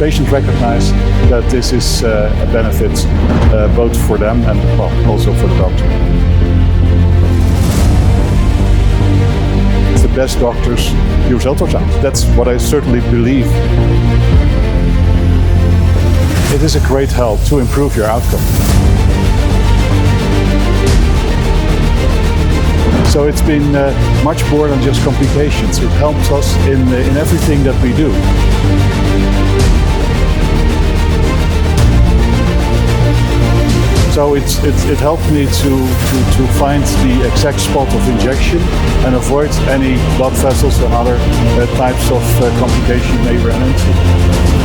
patients recognize that this is a benefit both for them and also for the doctor. The best doctors use ultrasound. That's what I certainly believe. It is a great help to improve your outcome. So it's been much more than just complications. It helps us in everything that we do. So it helped me to find the exact spot of injection and avoid any blood vessels and other types of complication you may run into.